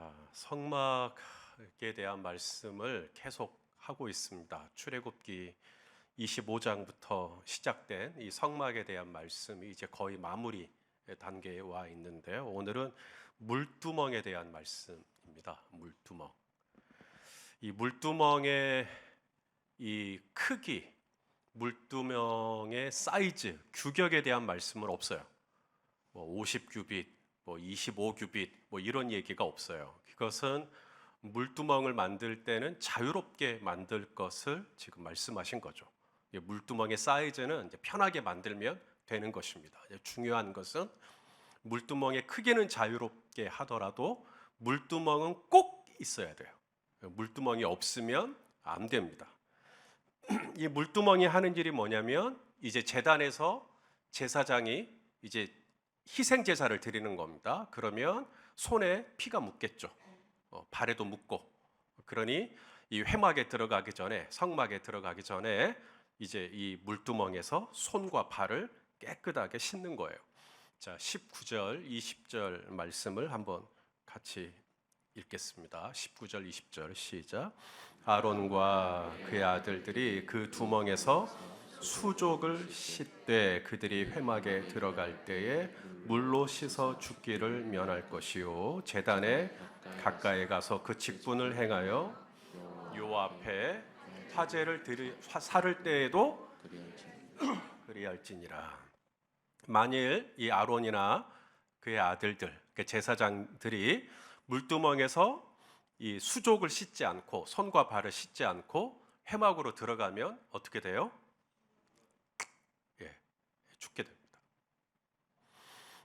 자, 성막에 대한 말씀을 계속 하고 있습니다. 출애굽기 25장부터 시작된 이 성막에 대한 말씀이 이제 거의 마무리 단계에 와 있는데요. 오늘은 물두멍에 대한 말씀입니다. 물두멍. 이 물두멍의 이 크기, 물두멍의 사이즈, 규격에 대한 말씀은 없어요. 뭐 50규빗, 뭐 25규빗 뭐 이런 얘기가 없어요. 그것은 물두멍을 만들 때는 자유롭게 만들 것을 지금 말씀하신 거죠. 물두멍의 사이즈는 이제 편하게 만들면 되는 것입니다. 중요한 것은 물두멍의 크기는 자유롭게 하더라도 물두멍은 꼭 있어야 돼요. 물두멍이 없으면 안 됩니다. 이 물두멍이 하는 일이 뭐냐면 이제 제단에서 제사장이 이제 희생 제사를 드리는 겁니다. 그러면 손에 피가 묻겠죠. 발에도 묻고. 그러니 이 회막에 들어가기 전에, 성막에 들어가기 전에 이제 이 물두멍에서 손과 발을 깨끗하게 씻는 거예요. 자, 19절, 20절 말씀을 한번 같이 읽겠습니다. 19절, 20절 시작. 아론과 그의 아들들이 그 두멍에서 수족을 씻되 그들이 회막에 들어갈 때에 물로 씻어 죽기를 면할 것이요 제단에 가까이 가서 그 직분을 행하여 요 앞에 화제를 살을 때에도 그리할지니라. 만일 이 아론이나 그의 아들들, 그 제사장들이 물두멍에서 이 수족을 씻지 않고 손과 발을 씻지 않고 회막으로 들어가면 어떻게 돼요? 죽게 됩니다.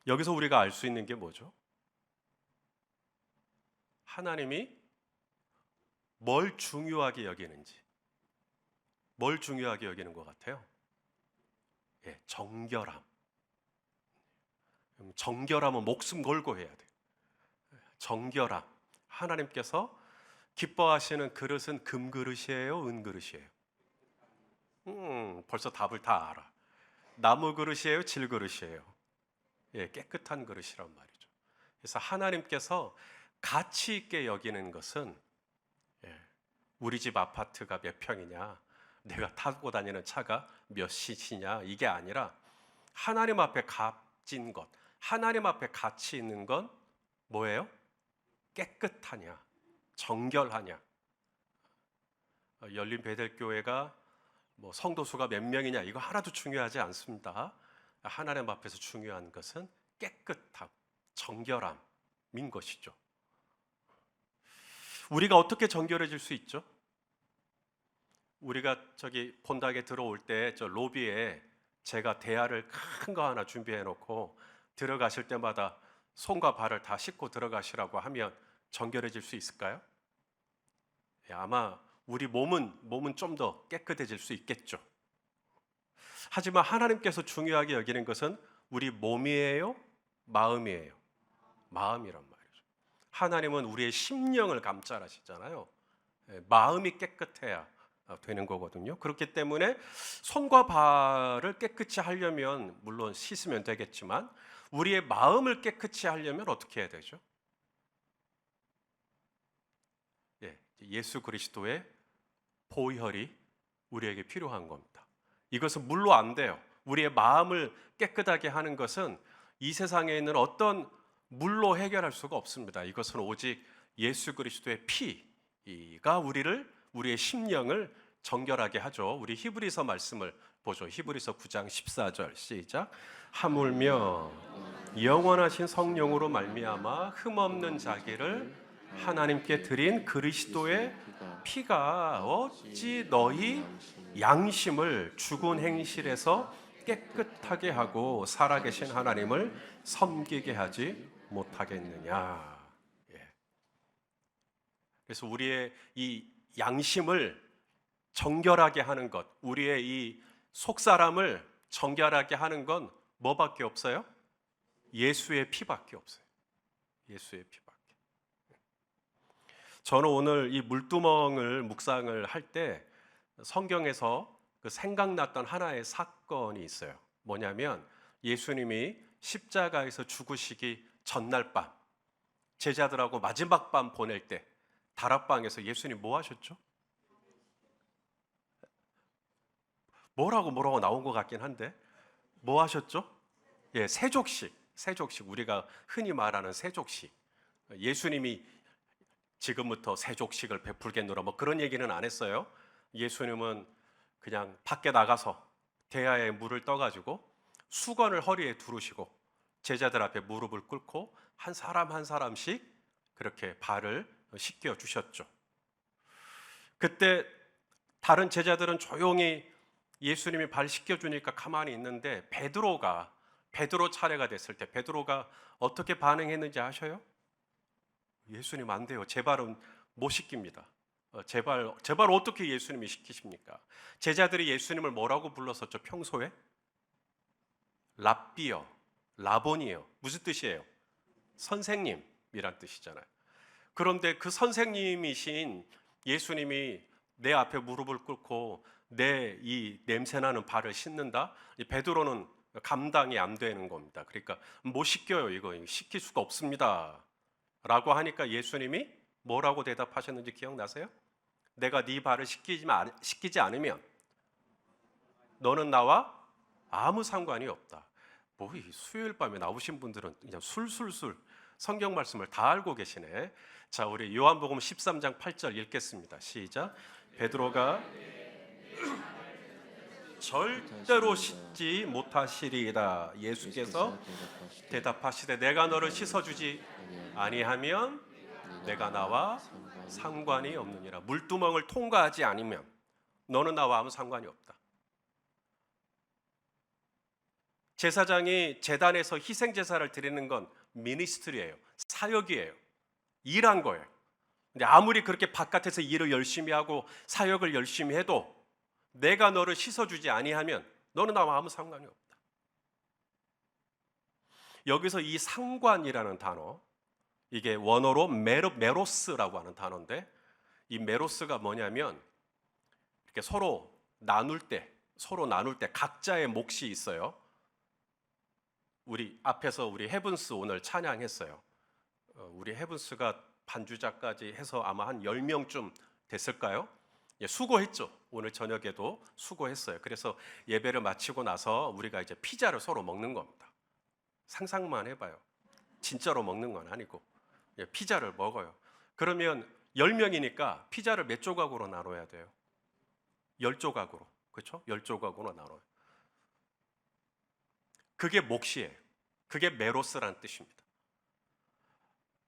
여기서 우리가 알 수 있는 게 뭐죠? 하나님이 뭘 중요하게 여기는지, 뭘 중요하게 여기는 것 같아요? 정결함. 정결함은 목숨 걸고 해야 돼요. 정결함. 하나님께서 기뻐하시는 그릇은 금그릇이에요, 은그릇이에요? 벌써 답을 다 알아. 나무 그릇이에요, 질그릇이에요? 깨끗한 그릇이란 말이죠. 그래서 하나님께서 가치 있게 여기는 것은 우리 집 아파트가 몇 평이냐, 내가 타고 다니는 차가 몇 cc냐 이게 아니라 하나님 앞에 값진 것, 하나님 앞에 가치 있는 건 뭐예요? 깨끗하냐, 정결하냐. 열린 베델교회가 뭐 성도 수가 몇 명이냐 이거 하나도 중요하지 않습니다. 하나님 앞에서 중요한 것은 깨끗함, 정결함인 것이죠. 우리가 어떻게 정결해질 수 있죠? 우리가 저기 본당에 들어올 때 저 로비에 제가 대야를 큰 거 하나 준비해 놓고 들어가실 때마다 손과 발을 다 씻고 들어가시라고 하면 정결해질 수 있을까요? 아마 우리 몸은 좀 더 깨끗해질 수 있겠죠. 하지만 하나님께서 중요하게 여기는 것은 우리 몸이에요? 마음이에요? 마음이란 말이죠. 하나님은 우리의 심령을 감찰하시잖아요. 마음이 깨끗해야 되는 거거든요. 그렇기 때문에 손과 발을 깨끗이 하려면 물론 씻으면 되겠지만 우리의 마음을 깨끗이 하려면 어떻게 해야 되죠? 예수 그리스도의 보혈이 우리에게 필요한 겁니다. 이것은 물로 안 돼요. 우리의 마음을 깨끗하게 하는 것은 이 세상에 있는 어떤 물로 해결할 수가 없습니다. 이것은 오직 예수 그리스도의 피가 우리의 심령을 정결하게 하죠. 우리 히브리서 말씀을 보죠. 히브리서 9장 14절 시작. 하물며 영원하신 성령으로 말미암아 흠없는 자기를 하나님께 드린 그리스도의 피가 어찌 너희 양심을 죽은 행실에서 깨끗하게 하고 살아계신 하나님을 섬기게 하지 못하겠느냐. 그래서 우리의 이 양심을 정결하게 하는 것, 우리의 이 속사람을 정결하게 하는 건 뭐밖에 없어요? 예수의 피밖에 없어요. 예수의 피밖에. 저는 오늘 이 물두멍을 묵상을 할 때 성경에서 그 생각났던 하나의 사건이 있어요. 뭐냐면 예수님이 십자가에서 죽으시기 전날 밤 제자들하고 마지막 밤 보낼 때 다락방에서 예수님 뭐 하셨죠? 뭐라고 나온 것 같긴 한데 뭐 하셨죠? 예, 세족식 우리가 흔히 말하는 세족식. 예수님이 지금부터 세족식을 베풀겠노라 뭐 그런 얘기는 안 했어요. 예수님은 그냥 밖에 나가서 대야에 물을 떠가지고 수건을 허리에 두르시고 제자들 앞에 무릎을 꿇고 한 사람 한 사람씩 그렇게 발을 씻겨 주셨죠. 그때 다른 제자들은 조용히 예수님이 발 씻겨 주니까 가만히 있는데 베드로 차례가 됐을 때 베드로가 어떻게 반응했는지 아셔요? 예수님 안 돼요. 제 발은 못 씻깁니다. 제발 어떻게 예수님이 시키십니까? 제자들이 예수님을 뭐라고 불렀었죠? 평소에 랍비요, 라본이요. 무슨 뜻이에요? 선생님이란 뜻이잖아요. 그런데 그 선생님이신 예수님이 내 앞에 무릎을 꿇고 내 이 냄새나는 발을 씻는다? 이 베드로는 감당이 안 되는 겁니다. 그러니까 못 씻겨요. 이거 씻길 수가 없습니다. 라고 하니까 예수님이 뭐라고 대답하셨는지 기억나세요? 내가 네 발을 씻기지 않으면 너는 나와 아무 상관이 없다. 뭐 이 수요일 밤에 나오신 분들은 그냥 술술술 성경 말씀을 다 알고 계시네. 자, 우리 요한복음 13장 8절 읽겠습니다. 시작. 베드로가 절대로 씻지 못하시리이다. 예수께서 대답하시되 내가 너를 씻어주지 아니하면 내가 나와 상관이 없느니라. 물두멍을 통과하지 않으면 너는 나와 아무 상관이 없다. 제사장이 제단에서 희생제사를 드리는 건 미니스트리예요. 사역이에요. 일한 거예요. 근데 아무리 그렇게 바깥에서 일을 열심히 하고 사역을 열심히 해도 내가 너를 씻어주지 아니하면 너는 나와 아무 상관이 없다. 여기서 이 상관이라는 단어, 이게 원어로 메로스라고 하는 단어인데 이 메로스가 뭐냐면 이렇게 서로 나눌 때 각자의 몫이 있어요. 우리 앞에서 우리 헤븐스 오늘 찬양했어요. 우리 헤븐스가 반주자까지 해서 아마 한 10명쯤 됐을까요? 예, 수고했죠. 오늘 저녁에도 수고했어요. 그래서 예배를 마치고 나서 우리가 이제 피자를 서로 먹는 겁니다. 상상만 해봐요. 진짜로 먹는 건 아니고 예, 피자를 먹어요. 그러면 10명이니까 피자를 몇 조각으로 나눠야 돼요? 10조각으로. 그렇죠? 10조각으로 나눠요. 그게 몫이에요. 그게 메로스라는 뜻입니다.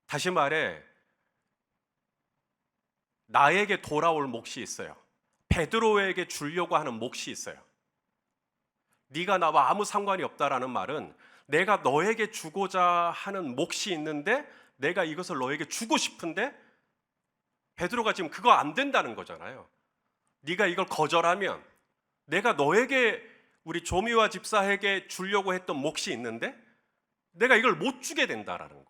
다시 말해 나에게 돌아올 몫이 있어요. 베드로에게 주려고 하는 몫이 있어요. 네가 나와 아무 상관이 없다라는 말은 내가 너에게 주고자 하는 몫이 있는데 내가 이것을 너에게 주고 싶은데 베드로가 지금 그거 안 된다는 거잖아요. 네가 이걸 거절하면 내가 너에게 우리 조미와 집사에게 주려고 했던 몫이 있는데 내가 이걸 못 주게 된다라는 거예요.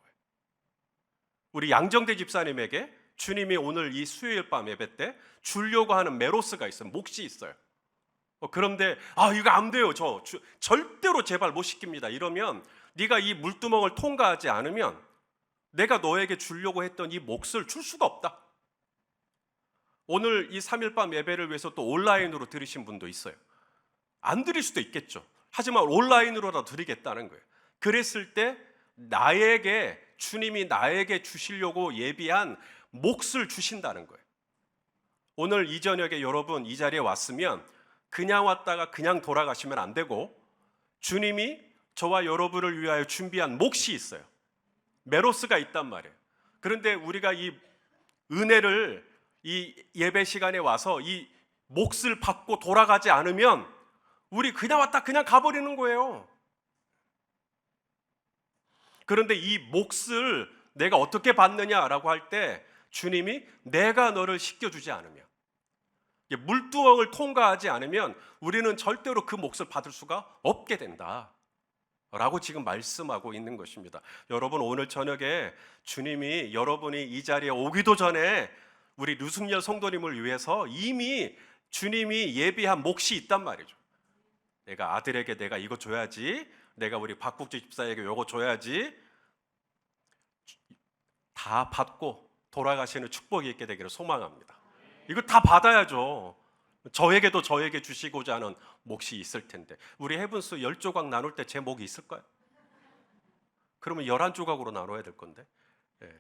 우리 양정대 집사님에게 주님이 오늘 이 수요일 밤 예배 때 주려고 하는 메로스가 있어요. 몫이 있어요. 그런데 이거 안 돼요. 절대로 제발 못 시킵니다. 이러면 네가 이 물두멍을 통과하지 않으면 내가 너에게 주려고 했던 이 몫을 줄 수가 없다. 오늘 이 3일 밤 예배를 위해서 또 온라인으로 들으신 분도 있어요. 안 드릴 수도 있겠죠. 하지만 온라인으로라도 드리겠다는 거예요. 그랬을 때 주님이 나에게 주시려고 예비한 몫을 주신다는 거예요. 오늘 이 저녁에 여러분 이 자리에 왔으면 그냥 왔다가 그냥 돌아가시면 안 되고 주님이 저와 여러분을 위하여 준비한 몫이 있어요. 메로스가 있단 말이에요. 그런데 우리가 이 은혜를 이 예배 시간에 와서 이 몫을 받고 돌아가지 않으면 우리 그냥 왔다 그냥 가버리는 거예요. 그런데 이 몫을 내가 어떻게 받느냐라고 할 때 주님이 내가 너를 씻겨주지 않으면 물두멍을 통과하지 않으면 우리는 절대로 그 몫을 받을 수가 없게 된다 라고 지금 말씀하고 있는 것입니다. 여러분 오늘 저녁에 주님이 여러분이 이 자리에 오기도 전에 우리 류승열 성도님을 위해서 이미 주님이 예비한 몫이 있단 말이죠. 내가 아들에게 내가 이거 줘야지, 내가 우리 박국지 집사에게 이거 줘야지. 다 받고 돌아가시는 축복이 있게 되기를 소망합니다. 이거 다 받아야죠. 저에게도 저에게 주시고자 하는 몫이 있을 텐데, 우리 헤븐스 10조각 나눌 때 제 몫이 있을까요? 그러면 11조각으로 나눠야 될 건데. 예.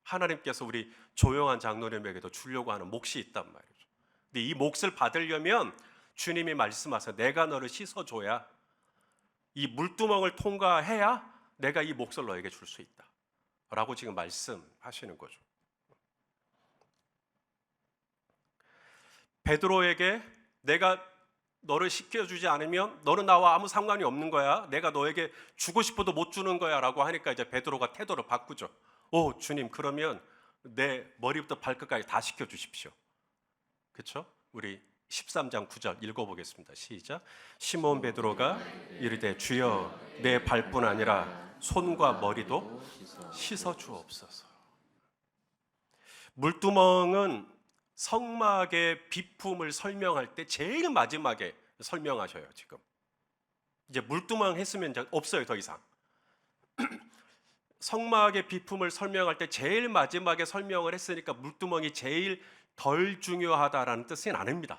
하나님께서 우리 조용한 장로님에게도 주려고 하는 몫이 있단 말이죠. 근데 이 몫을 받으려면 주님이 말씀하세요. 내가 너를 씻어줘야, 이 물두멍을 통과해야 내가 이 몫을 너에게 줄 수 있다 라고 지금 말씀하시는 거죠. 베드로에게 내가 너를 씻겨주지 않으면 너는 나와 아무 상관이 없는 거야, 내가 너에게 주고 싶어도 못 주는 거야 라고 하니까 이제 베드로가 태도를 바꾸죠. 오 주님, 그러면 내 머리부터 발끝까지 다 씻겨주십시오. 그렇죠? 우리 13장 9절 읽어보겠습니다. 시작. 시몬 베드로가 이르되 주여, 내 발뿐 아니라 손과 머리도 씻어주옵소서. 물두멍은 성막의 비품을 설명할 때 제일 마지막에 설명하셔요. 지금 이제 물두멍 했으면 이제 없어요, 더 이상. 성막의 비품을 설명할 때 제일 마지막에 설명을 했으니까 물두멍이 제일 덜 중요하다라는 뜻은 아닙니다.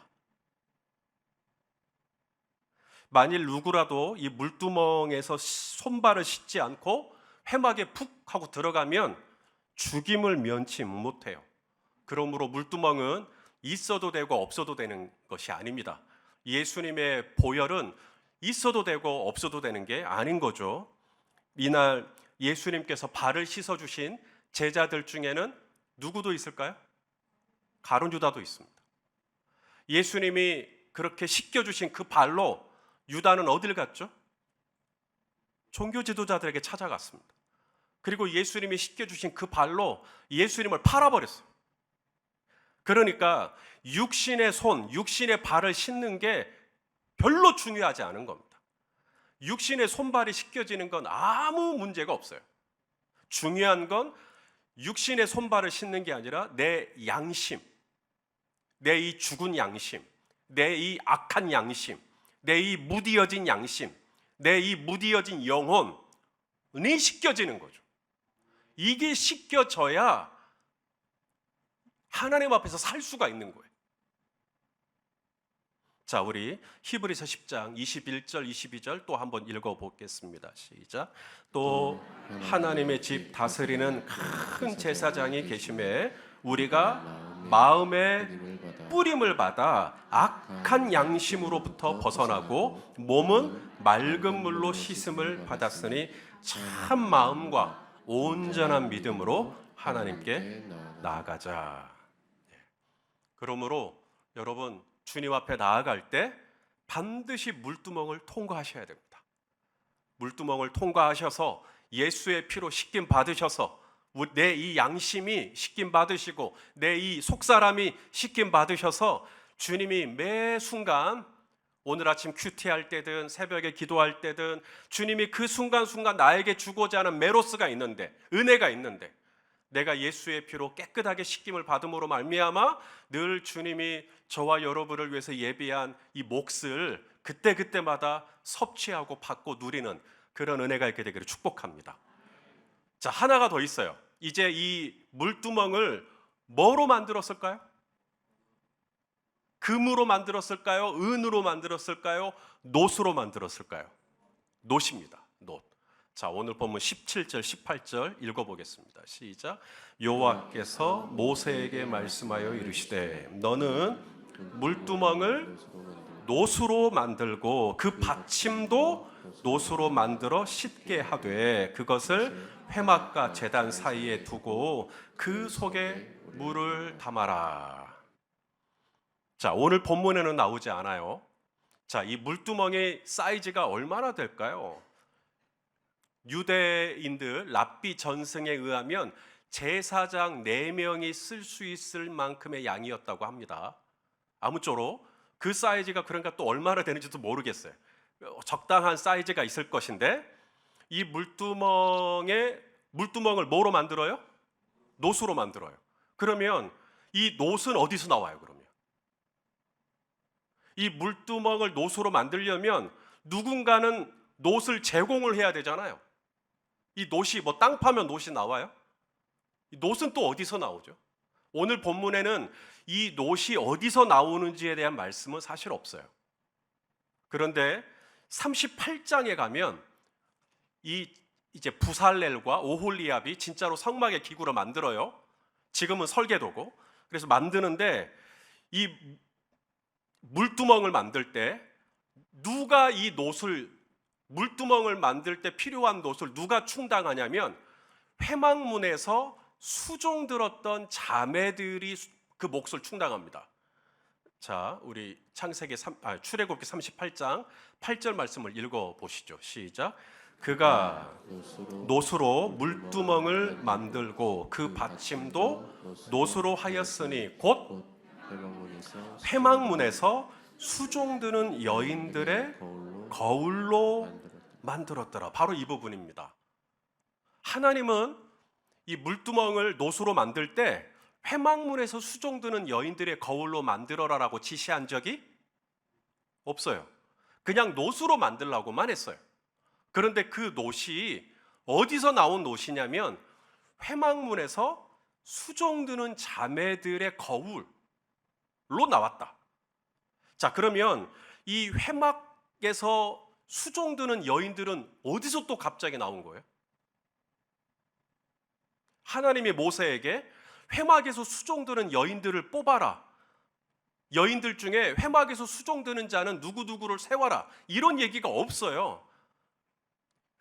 만일 누구라도 이 물두멍에서 손발을 씻지 않고 회막에 푹 하고 들어가면 죽임을 면치 못해요. 그러므로 물두멍은 있어도 되고 없어도 되는 것이 아닙니다. 예수님의 보혈은 있어도 되고 없어도 되는 게 아닌 거죠. 이날 예수님께서 발을 씻어주신 제자들 중에는 누구도 있을까요? 가룟 유다도 있습니다. 예수님이 그렇게 씻겨주신 그 발로 유다는 어딜 갔죠? 종교 지도자들에게 찾아갔습니다. 그리고 예수님이 씻겨주신 그 발로 예수님을 팔아버렸어요. 그러니까 육신의 손, 육신의 발을 씻는 게 별로 중요하지 않은 겁니다. 육신의 손발이 씻겨지는 건 아무 문제가 없어요. 중요한 건 육신의 손발을 씻는 게 아니라 내 양심, 내 이 죽은 양심, 내 이 악한 양심, 내 이 무디어진 양심, 내 이 무디어진 영혼이 씻겨지는 거죠. 이게 씻겨져야 하나님 앞에서 살 수가 있는 거예요. 자, 우리 히브리서 10장 21절 22절 또 한번 읽어보겠습니다. 시작. 또 하나님의 집 다스리는 큰 제사장이 계심에 우리가 마음의 뿌림을 받아 악한 양심으로부터 벗어나고 몸은 맑은 물로 씻음을 받았으니 참 마음과 온전한 믿음으로 하나님께 나아가자. 그러므로 여러분, 주님 앞에 나아갈 때 반드시 물두멍을 통과하셔야 됩니다. 물두멍을 통과하셔서 예수의 피로 씻김 받으셔서 내 이 양심이 씻김 받으시고 내 이 속사람이 씻김 받으셔서 주님이 매 순간, 오늘 아침 큐티할 때든 새벽에 기도할 때든 주님이 그 순간순간 나에게 주고자 하는 메로스가 있는데, 은혜가 있는데, 내가 예수의 피로 깨끗하게 씻김을 받음으로 말미암아 늘 주님이 저와 여러분을 위해서 예비한 이 몫을 그때그때마다 섭취하고 받고 누리는 그런 은혜가 있게 되기를 축복합니다. 자, 하나가 더 있어요. 이제 이 물두멍을 뭐로 만들었을까요? 금으로 만들었을까요? 은으로 만들었을까요? 놋으로 만들었을까요? 놋입니다. 놋. 자, 오늘 본문 17절 18절 읽어보겠습니다. 시작. 여호와께서 모세에게 말씀하여 이르시되 너는 물두멍을 놋으로 만들고 그 받침도 놋으로 만들어 씻게 하되 그것을 회막과 제단 사이에 두고 그 속에 물을 담아라. 자, 오늘 본문에는 나오지 않아요. 자, 이 물두멍의 사이즈가 얼마나 될까요? 유대인들 랍비 전승에 의하면 제사장 4명이 쓸 수 있을 만큼의 양이었다고 합니다. 아무쪼록 그 사이즈가 그러니까 또 얼마나 되는지도 모르겠어요. 적당한 사이즈가 있을 것인데, 이 물두멍을 뭐로 만들어요? 놋으로 만들어요. 그러면 이 놋은 어디서 나와요? 그러면 이 물두멍을 놋으로 만들려면 누군가는 놋을 제공을 해야 되잖아요. 이 놋이 뭐 땅 파면 놋이 나와요? 이 놋은 또 어디서 나오죠? 오늘 본문에는 이 놋이 어디서 나오는지에 대한 말씀은 사실 없어요. 그런데 38장에 가면 이제 부살렐과 오홀리압이 진짜로 성막의 기구를 만들어요. 지금은 설계도고. 그래서 만드는데 이 물두멍을 만들 때 누가 이 놋을 물두멍을 만들 때 필요한 놋을 누가 충당하냐면 회막문에서 수종 들었던 자매들이 그 몫을 충당합니다. 자, 우리 출애굽기 38장 8절 말씀을 읽어 보시죠. 시작. 그가 놋으로 물두멍을 만들고 그 받침도 놋으로 하였으니 곧 회막문에서 수종드는 여인들의 거울로 만들었더라. 바로 이 부분입니다. 하나님은 이 물두멍을 놋으로 만들 때 회막문에서 수종드는 여인들의 거울로 만들어라라고 지시한 적이 없어요. 그냥 놋으로 만들라고만 했어요. 그런데 그 놋이 어디서 나온 놋이냐면 회막문에서 수종드는 자매들의 거울로 나왔다. 자, 그러면 이 회막에서 수종드는 여인들은 어디서 또 갑자기 나온 거예요? 하나님이 모세에게 회막에서 수종드는 여인들을 뽑아라. 여인들 중에 회막에서 수종드는 자는 누구누구를 세워라. 이런 얘기가 없어요.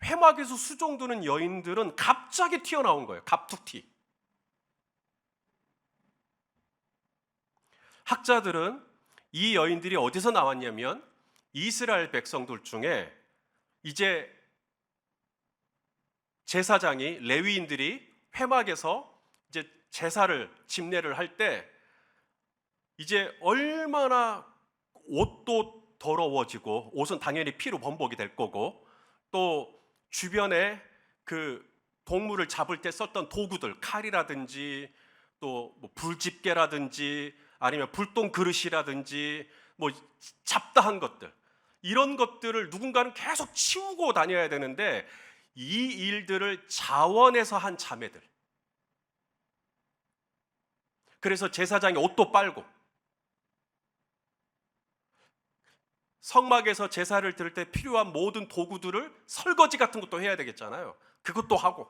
회막에서 수종드는 여인들은 갑자기 튀어나온 거예요. 갑툭튀. 학자들은 이 여인들이 어디서 나왔냐면 이스라엘 백성들 중에 이제 제사장이 레위인들이 회막에서 이제 제사를 집례를 할 때 이제 얼마나 옷도 더러워지고 옷은 당연히 피로 범벅이 될 거고 또 주변에 그 동물을 잡을 때 썼던 도구들 칼이라든지 또 뭐 불집게라든지 아니면 불똥 그릇이라든지 뭐 잡다한 것들 이런 것들을 누군가는 계속 치우고 다녀야 되는데 이 일들을 자원해서 한 자매들. 그래서 제사장이 옷도 빨고 성막에서 제사를 드릴 때 필요한 모든 도구들을 설거지 같은 것도 해야 되겠잖아요. 그것도 하고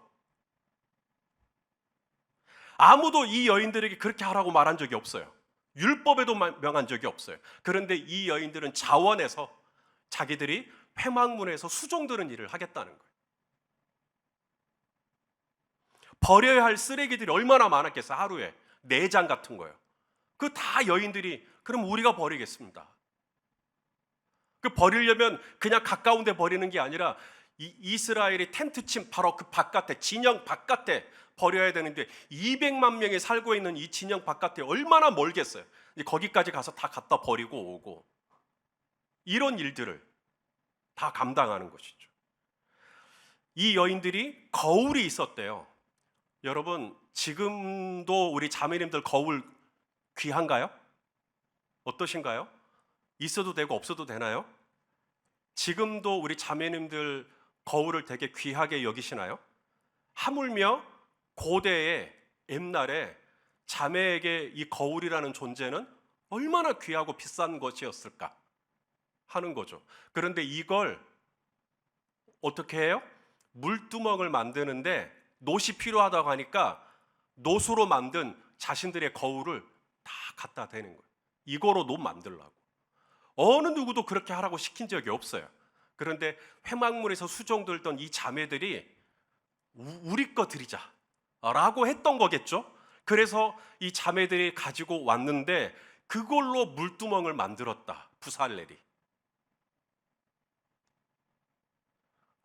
아무도 이 여인들에게 그렇게 하라고 말한 적이 없어요. 율법에도 명한 적이 없어요. 그런데 이 여인들은 자원해서 자기들이 회막문에서 수종드는 일을 하겠다는 거예요. 버려야 할 쓰레기들이 얼마나 많았겠어요. 하루에 내장 같은 거예요. 그 다 여인들이 그럼 우리가 버리겠습니다. 그 버리려면 그냥 가까운 데 버리는 게 아니라 이스라엘의 텐트침 바로 그 바깥에 진영 바깥에 버려야 되는데 200만 명이 살고 있는 이 진영 바깥에 얼마나 멀겠어요. 거기까지 가서 다 갖다 버리고 오고 이런 일들을 다 감당하는 것이죠. 이 여인들이 거울이 있었대요. 여러분 지금도 우리 자매님들 거울 귀한가요? 어떠신가요? 있어도 되고 없어도 되나요? 지금도 우리 자매님들 거울을 되게 귀하게 여기시나요? 하물며 고대의 옛날에 자매에게 이 거울이라는 존재는 얼마나 귀하고 비싼 것이었을까 하는 거죠. 그런데 이걸 어떻게 해요? 물두멍을 만드는데 놋이 필요하다고 하니까 놋으로 만든 자신들의 거울을 다 갖다 대는 거예요. 이거로 놋 만들라고. 어느 누구도 그렇게 하라고 시킨 적이 없어요. 그런데 회막문에서 수종들던 이 자매들이 우리 거 드리자 라고 했던 거겠죠. 그래서 이 자매들이 가지고 왔는데 그걸로 물두멍을 만들었다. 부살렐이.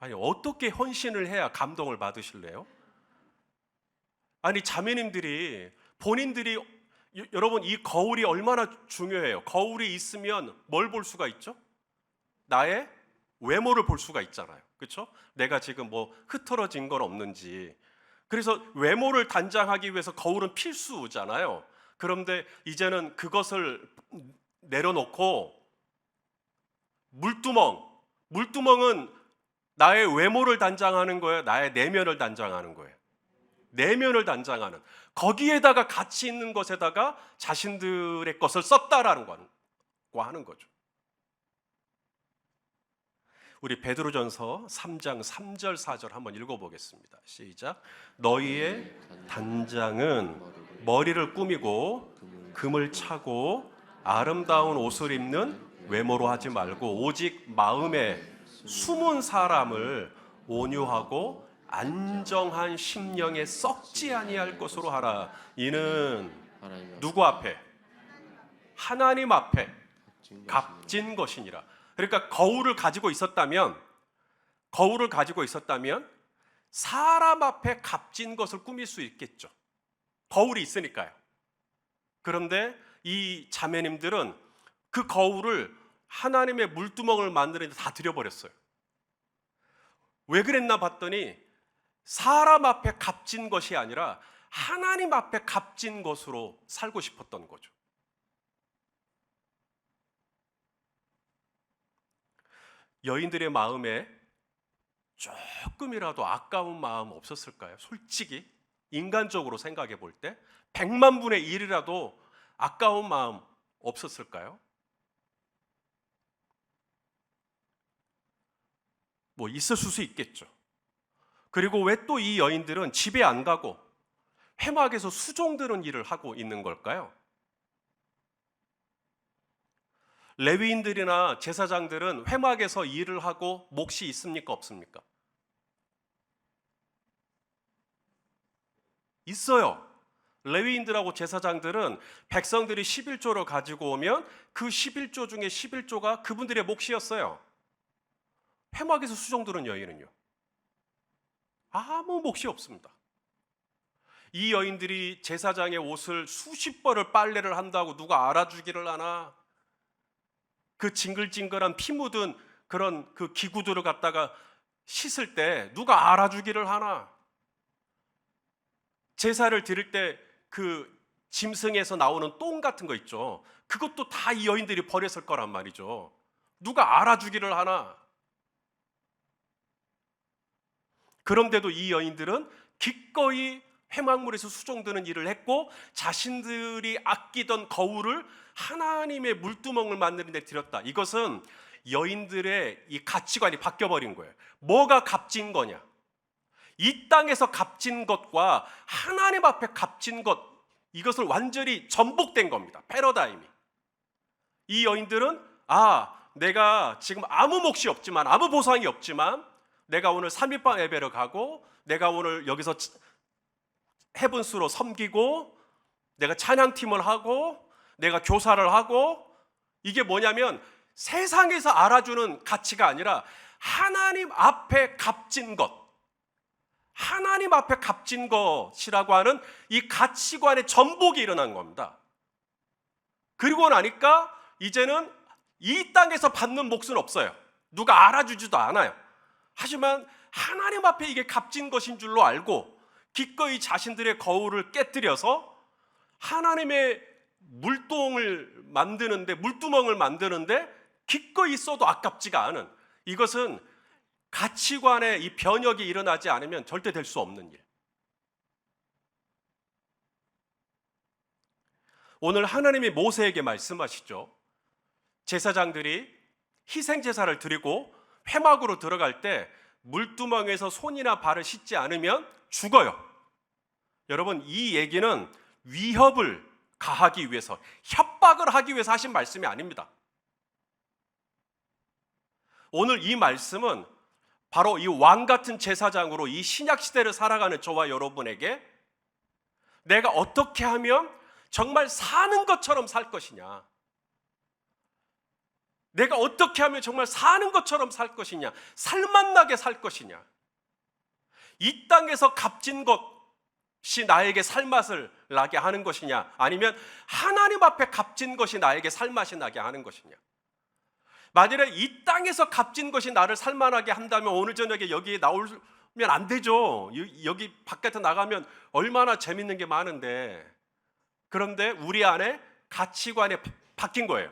아니 어떻게 헌신을 해야 감동을 받으실래요? 아니 자매님들이 본인들이 여러분 이 거울이 얼마나 중요해요. 거울이 있으면 뭘 볼 수가 있죠? 나의 외모를 볼 수가 있잖아요. 그렇죠? 내가 지금 뭐 흐트러진 건 없는지. 그래서 외모를 단장하기 위해서 거울은 필수잖아요. 그런데 이제는 그것을 내려놓고 물두멍은 나의 외모를 단장하는 거예요? 나의 내면을 단장하는 거예요? 내면을 단장하는, 거기에다가 가치 있는 것에다가 자신들의 것을 썼다라는 거 하는 거죠. 우리 베드로전서 3장 3절 4절 한번 읽어보겠습니다. 시작. 너희의 단장은 머리를 꾸미고 금을 차고 아름다운 옷을 입는 외모로 하지 말고 오직 마음에 숨은 사람을 온유하고 안정한 심령에 썩지 아니할 것으로 하라. 이는 누구 앞에? 하나님 앞에 값진 것이니라. 그러니까 거울을 가지고 있었다면 사람 앞에 값진 것을 꾸밀 수 있겠죠. 거울이 있으니까요. 그런데 이 자매님들은 그 거울을 하나님의 물두멍을 만드는데 다 들여버렸어요. 왜 그랬나 봤더니 사람 앞에 값진 것이 아니라 하나님 앞에 값진 것으로 살고 싶었던 거죠. 여인들의 마음에 조금이라도 아까운 마음 없었을까요? 솔직히 인간적으로 생각해 볼 때 100만 분의 1이라도 아까운 마음 없었을까요? 뭐 있었을 수 있겠죠. 그리고 왜 또 이 여인들은 집에 안 가고 회막에서 수종 드는 일을 하고 있는 걸까요? 레위인들이나 제사장들은 회막에서 일을 하고 몫이 있습니까? 없습니까? 있어요. 레위인들하고 제사장들은 백성들이 11조를 가지고 오면 그 11조 중에 11조가 그분들의 몫이었어요. 회막에서 수종 드는 여인은요? 아무 몫이 없습니다. 이 여인들이 제사장의 옷을 수십 벌을 빨래를 한다고 누가 알아주기를 하나? 그 징글징글한 피 묻은 그런 그 기구들을 갖다가 씻을 때 누가 알아주기를 하나? 제사를 드릴 때 그 짐승에서 나오는 똥 같은 거 있죠. 그것도 다 이 여인들이 버렸을 거란 말이죠. 누가 알아주기를 하나? 그런데도 이 여인들은 기꺼이 회막물에서 수종드는 일을 했고 자신들이 아끼던 거울을 하나님의 물두멍을 만드는 데 들였다. 이것은 여인들의 이 가치관이 바뀌어버린 거예요. 뭐가 값진 거냐? 이 땅에서 값진 것과 하나님 앞에 값진 것, 이것을 완전히 전복된 겁니다. 패러다임이. 이 여인들은 내가 지금 아무 몫이 없지만, 아무 보상이 없지만 내가 오늘 3일방 예배를 가고 내가 오늘 여기서 해분수로 섬기고 내가 찬양팀을 하고 내가 교사를 하고, 이게 뭐냐면 세상에서 알아주는 가치가 아니라 하나님 앞에 값진 것, 하나님 앞에 값진 것이라고 하는 이 가치관의 전복이 일어난 겁니다. 그리고 나니까 이제는 이 땅에서 받는 몫은 없어요. 누가 알아주지도 않아요. 하지만 하나님 앞에 이게 값진 것인 줄로 알고 기꺼이 자신들의 거울을 깨뜨려서 하나님의 물동을 만드는데, 물두멍을 만드는데 기꺼이 써도 아깝지가 않은, 이것은 가치관의 이 변혁이 일어나지 않으면 절대 될 수 없는 일. 오늘 하나님이 모세에게 말씀하시죠. 제사장들이 희생제사를 드리고 회막으로 들어갈 때 물두멍에서 손이나 발을 씻지 않으면 죽어요. 여러분, 이 얘기는 위협을 가하기 위해서, 협박을 하기 위해서 하신 말씀이 아닙니다. 오늘 이 말씀은 바로 이 왕 같은 제사장으로 이 신약 시대를 살아가는 저와 여러분에게 내가 어떻게 하면 정말 사는 것처럼 살 것이냐, 내가 어떻게 하면 정말 사는 것처럼 살 것이냐, 살맛나게 살 것이냐, 이 땅에서 값진 것이 나에게 살맛을 나게 하는 것이냐, 아니면 하나님 앞에 값진 것이 나에게 살맛이 나게 하는 것이냐. 만일에 이 땅에서 값진 것이 나를 살만하게 한다면 오늘 저녁에 여기에 나오면 안 되죠. 여기 바깥에 나가면 얼마나 재밌는 게 많은데. 그런데 우리 안에 가치관이 바뀐 거예요.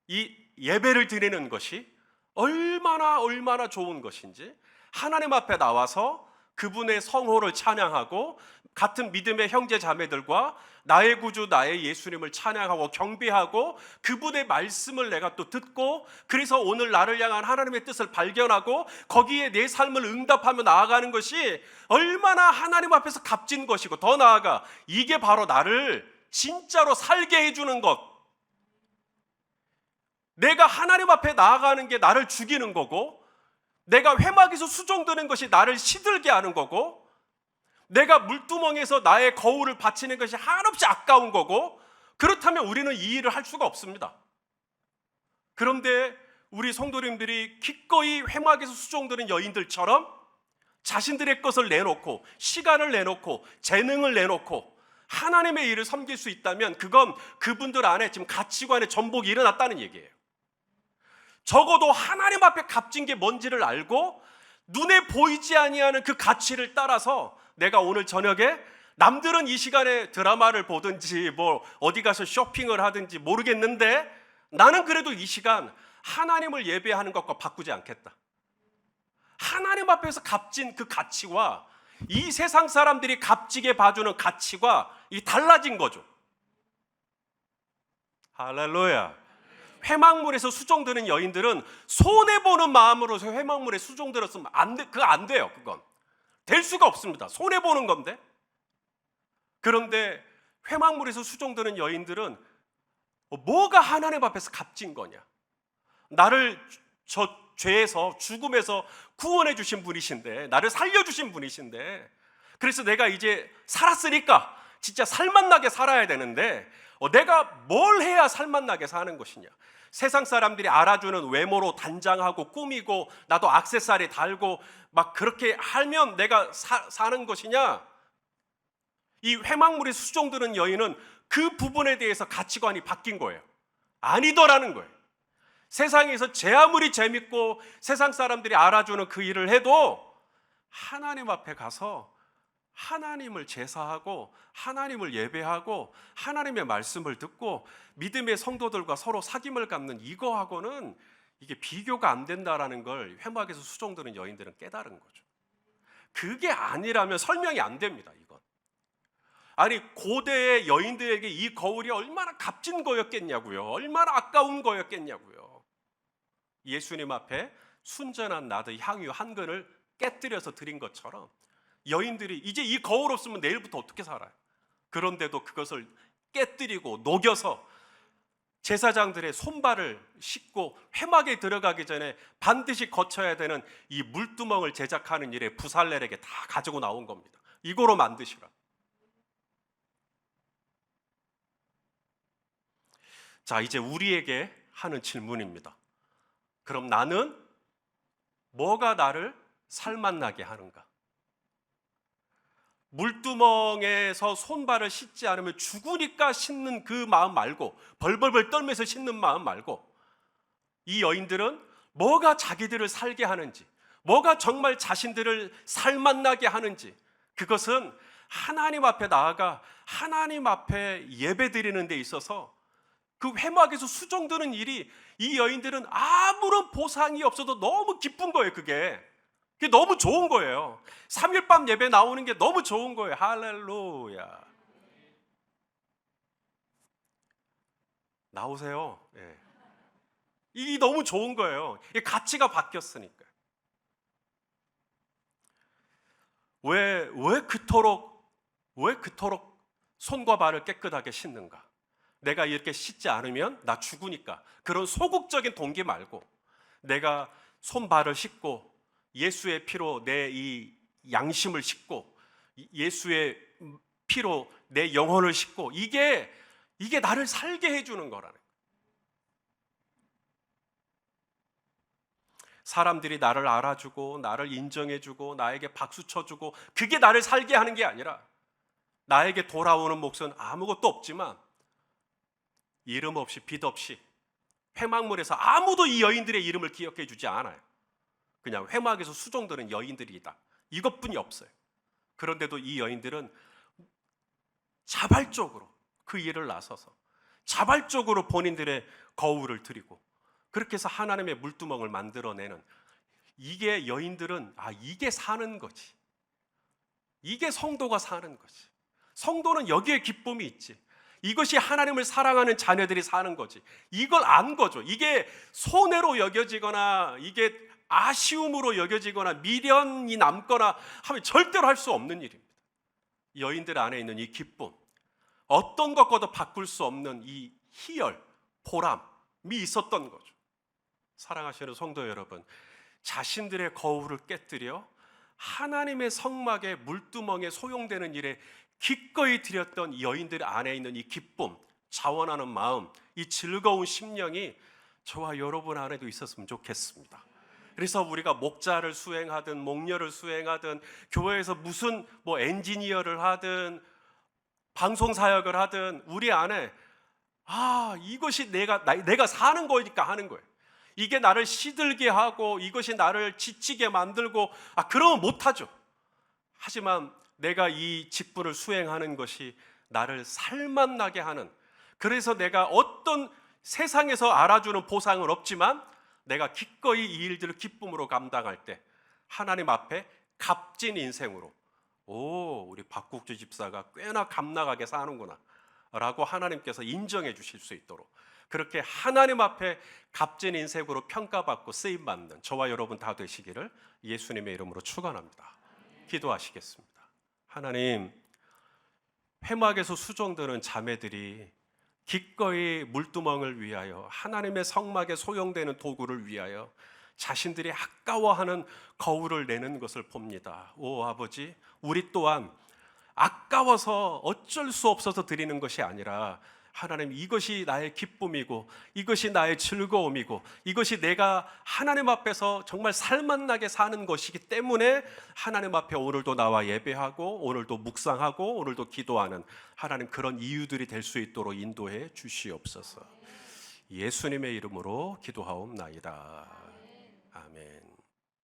이 예배를 드리는 것이 얼마나 좋은 것인지 하나님 앞에 나와서 그분의 성호를 찬양하고 같은 믿음의 형제 자매들과 나의 구주 나의 예수님을 찬양하고 경배하고 그분의 말씀을 내가 또 듣고 그래서 오늘 나를 향한 하나님의 뜻을 발견하고 거기에 내 삶을 응답하며 나아가는 것이 얼마나 하나님 앞에서 값진 것이고 더 나아가 이게 바로 나를 진짜로 살게 해주는 것. 내가 하나님 앞에 나아가는 게 나를 죽이는 거고 내가 회막에서 수종드는 것이 나를 시들게 하는 거고 내가 물두멍에서 나의 거울을 바치는 것이 한없이 아까운 거고 그렇다면 우리는 이 일을 할 수가 없습니다. 그런데 우리 성도님들이 기꺼이 회막에서 수종드는 여인들처럼 자신들의 것을 내놓고 시간을 내놓고 재능을 내놓고 하나님의 일을 섬길 수 있다면 그건 그분들 안에 지금 가치관의 전복이 일어났다는 얘기예요. 적어도 하나님 앞에 값진 게 뭔지를 알고 눈에 보이지 아니하는 그 가치를 따라서 내가 오늘 저녁에 남들은 이 시간에 드라마를 보든지 뭐 어디 가서 쇼핑을 하든지 모르겠는데 나는 그래도 이 시간 하나님을 예배하는 것과 바꾸지 않겠다. 하나님 앞에서 값진 그 가치와 이 세상 사람들이 값지게 봐주는 가치가 이 달라진 거죠. 할렐루야. 회막물에서 수종드는 여인들은 손해보는 마음으로 회막물에 수종들었으면 그거 안 돼요. 그건 될 수가 없습니다. 손해보는 건데. 그런데 회막물에서 수종드는 여인들은 뭐가 하나님 앞에서 값진 거냐. 나를 저 죄에서 죽음에서 구원해 주신 분이신데 나를 살려주신 분이신데 그래서 내가 이제 살았으니까 진짜 살맛나게 살아야 되는데 내가 뭘 해야 살맛나게 사는 것이냐. 세상 사람들이 알아주는 외모로 단장하고 꾸미고 나도 액세서리 달고 막 그렇게 하면 내가 사는 것이냐. 이 회막물에 수종드는 여인은 그 부분에 대해서 가치관이 바뀐 거예요. 아니더라는 거예요. 세상에서 제 아무리 재밌고 세상 사람들이 알아주는 그 일을 해도 하나님 앞에 가서 하나님을 제사하고 하나님을 예배하고 하나님의 말씀을 듣고 믿음의 성도들과 서로 사귐을 갖는 이거하고는 이게 비교가 안 된다라는 걸 회막에서 수종드는 여인들은 깨달은 거죠. 그게 아니라면 설명이 안 됩니다. 이건 아니 고대의 여인들에게 이 거울이 얼마나 값진 거였겠냐고요. 얼마나 아까운 거였겠냐고요. 예수님 앞에 순전한 나드 향유 한 근을 깨뜨려서 드린 것처럼 여인들이 이제 이 거울 없으면 내일부터 어떻게 살아요? 그런데도 그것을 깨뜨리고 녹여서 제사장들의 손발을 씻고 회막에 들어가기 전에 반드시 거쳐야 되는 이 물두멍을 제작하는 일에 부살렐에게 다 가지고 나온 겁니다. 이거로 만드시라. 자, 이제 우리에게 하는 질문입니다. 그럼 나는 뭐가 나를 살맛나게 하는가? 물두멍에서 손발을 씻지 않으면 죽으니까 씻는 그 마음 말고 벌벌벌 떨면서 씻는 마음 말고 이 여인들은 뭐가 자기들을 살게 하는지 뭐가 정말 자신들을 살맛나게 하는지 그것은 하나님 앞에 나아가 하나님 앞에 예배드리는 데 있어서 그 회막에서 수종드는 일이 이 여인들은 아무런 보상이 없어도 너무 기쁜 거예요. 그게 너무 좋은 거예요. 3일 밤 예배 나오는 게 너무 좋은 거예요. 할렐루야. 나오세요. 네. 이 너무 좋은 거예요. 가치가 바뀌었으니까. 왜 그토록 손과 발을 깨끗하게 씻는가? 내가 이렇게 씻지 않으면 나 죽으니까. 그런 소극적인 동기 말고 내가 손발을 씻고 예수의 피로 내 이 양심을 씻고 예수의 피로 내 영혼을 씻고 이게 나를 살게 해주는 거라는 거예요. 사람들이 나를 알아주고 나를 인정해주고 나에게 박수 쳐주고 그게 나를 살게 하는 게 아니라 나에게 돌아오는 몫은 아무것도 없지만 이름 없이 빛 없이 회막물에서 아무도 이 여인들의 이름을 기억해 주지 않아요. 그냥 회막에서 수종드는 여인들이다. 이것뿐이 없어요. 그런데도 이 여인들은 자발적으로 그 일을 나서서 자발적으로 본인들의 거울을 드리고 그렇게 해서 하나님의 물두멍을 만들어내는, 이게 여인들은 이게 사는 거지, 이게 성도가 사는 거지, 성도는 여기에 기쁨이 있지, 이것이 하나님을 사랑하는 자녀들이 사는 거지, 이걸 안 거죠. 이게 손해로 여겨지거나 이게 아쉬움으로 여겨지거나 미련이 남거나 하면 절대로 할 수 없는 일입니다. 여인들 안에 있는 이 기쁨, 어떤 것과도 바꿀 수 없는 이 희열, 보람이 있었던 거죠. 사랑하시는 성도 여러분, 자신들의 거울을 깨뜨려 하나님의 성막의 물두멍에 소용되는 일에 기꺼이 드렸던 여인들 안에 있는 이 기쁨, 자원하는 마음, 이 즐거운 심령이 저와 여러분 안에도 있었으면 좋겠습니다. 그래서 우리가 목자를 수행하든 목녀를 수행하든 교회에서 무슨 엔지니어를 하든 방송사역을 하든 우리 안에 이것이 내가 사는 거니까 하는 거예요. 이게 나를 시들게 하고 이것이 나를 지치게 만들고 그러면 못하죠. 하지만 내가 이 직분을 수행하는 것이 나를 살맛나게 하는, 그래서 내가 어떤 세상에서 알아주는 보상은 없지만 내가 기꺼이 이 일들을 기쁨으로 감당할 때 하나님 앞에 값진 인생으로, 우리 박국주 집사가 꽤나 값나가게 사는구나 라고 하나님께서 인정해 주실 수 있도록, 그렇게 하나님 앞에 값진 인생으로 평가받고 쓰임받는 저와 여러분 다 되시기를 예수님의 이름으로 축원합니다. 기도하시겠습니다. 하나님, 회막에서 수종드는 자매들이 기꺼이 물두멍을 위하여, 하나님의 성막에 소용되는 도구를 위하여 자신들이 아까워하는 거울을 내는 것을 봅니다. 아버지, 우리 또한 아까워서 어쩔 수 없어서 드리는 것이 아니라 하나님, 이것이 나의 기쁨이고 이것이 나의 즐거움이고 이것이 내가 하나님 앞에서 정말 살맛나게 사는 것이기 때문에 하나님 앞에 오늘도 나와 예배하고 오늘도 묵상하고 오늘도 기도하는 하나님, 그런 이유들이 될 수 있도록 인도해 주시옵소서. 예수님의 이름으로 기도하옵나이다. 아멘.